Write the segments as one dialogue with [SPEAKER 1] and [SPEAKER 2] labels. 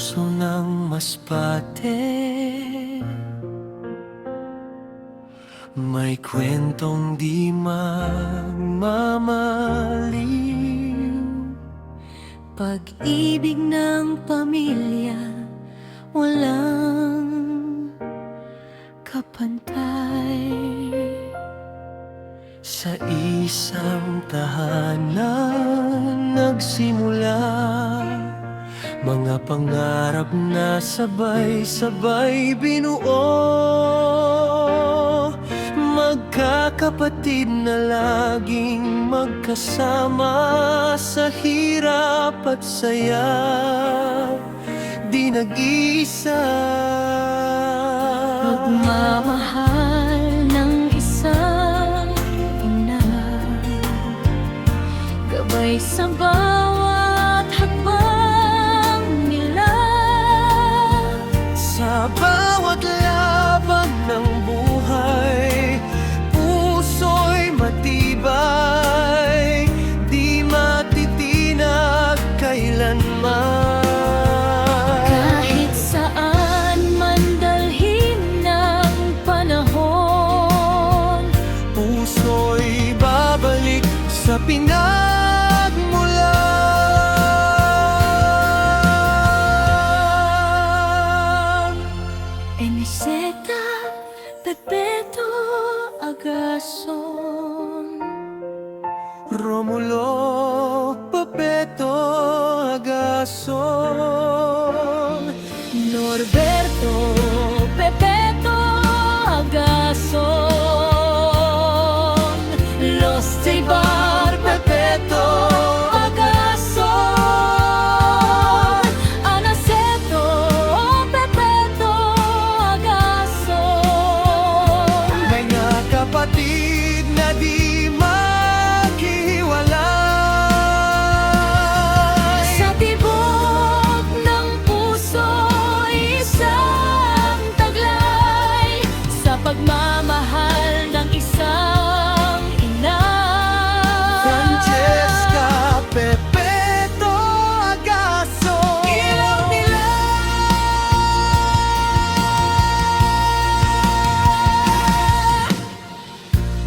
[SPEAKER 1] puso ng masbate, may kwentong di magmamaliw.
[SPEAKER 2] Pag-ibig ng pamilya, walang kapantay.
[SPEAKER 1] Sa isang tahanan nagsimula mga pangarap na sabay-sabay binuo. Magkakapatid na laging magkasama sa hirap at saya, di nag-iisa.
[SPEAKER 2] Pagmamahal ng isang ina, gabay sa bawat hakbang nila.
[SPEAKER 1] Sa bawat laban ng buhay, puso'y matibay, di matitinag kailanman.
[SPEAKER 2] Kahit saan man dalhin ng panahon,
[SPEAKER 1] Puso'y babalik sa pinagmulan.
[SPEAKER 2] Eniseta, Pepeto, Agason.
[SPEAKER 1] Romulo, Papeto, Agason.
[SPEAKER 2] Norberto, Pepeto, Agason. Los Teibar,
[SPEAKER 1] Papeto,
[SPEAKER 2] Agason. Anaceto, Pepeto, Agason.
[SPEAKER 1] mga kapatid na di maghiwalay.
[SPEAKER 2] Sa tibok ng puso, isang taglay. Sa pagmamahal ng isang ina.
[SPEAKER 1] Francesca, Pepeto, Agason. Ilaw nila.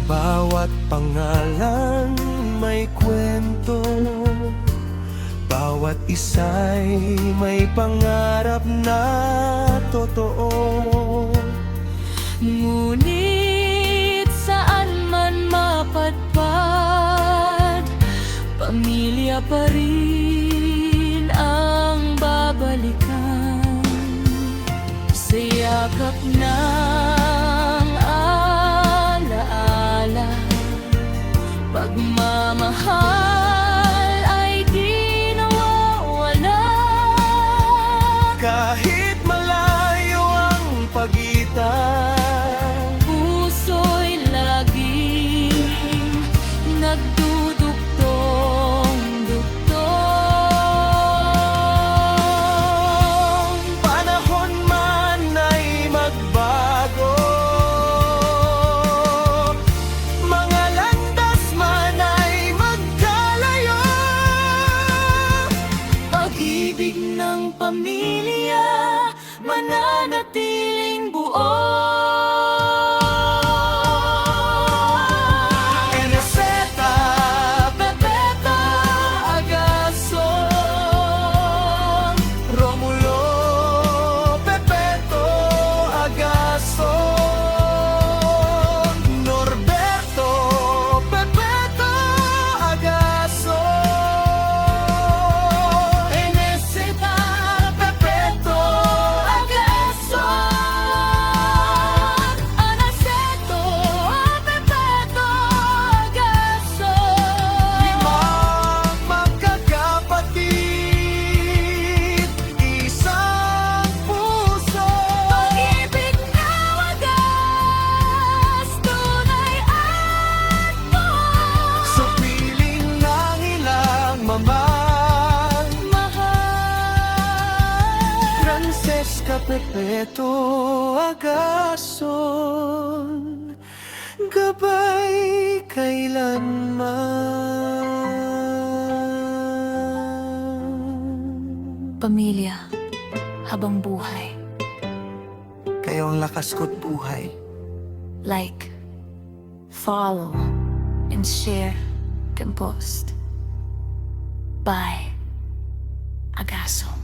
[SPEAKER 1] Bawat pangalan may kwento, bawat isa'y may pangarap na totoo.
[SPEAKER 2] Ngunit saan man mapadpad, pamilya pa rin ang babalikan. Sa yakap ng alaala, pagmamahal ay di nawawala.
[SPEAKER 1] Kahit malayo ang pagitan,
[SPEAKER 2] Puso'y laging nagdudugtong-dugtong.
[SPEAKER 1] panahon man ay magbago, mga landas man ay magkalayo.
[SPEAKER 2] Pag-ibig ng pamilya, mananatiling buo.
[SPEAKER 1] Eniseta,
[SPEAKER 2] Pepeto,
[SPEAKER 1] Agason. Romulo, Pepeto, Agason. Norberto, Pepeto, Agason.
[SPEAKER 2] Eneseta,
[SPEAKER 1] Pepeto,
[SPEAKER 2] Agason. Anaceto, Pepeto, Agason.
[SPEAKER 1] limang magkakapatid, isang puso.
[SPEAKER 2] Pag-ibig na wagas, tunay at buo.
[SPEAKER 1] Sa piling ng ilang
[SPEAKER 2] Mahal.
[SPEAKER 1] Francesca, Pepeto, Agason, gabay kailanman.
[SPEAKER 2] Pamilya, habang buhay.
[SPEAKER 1] Kayo ang lakas ko't buhay.
[SPEAKER 2] Like, follow, and share, compost. By Agaso.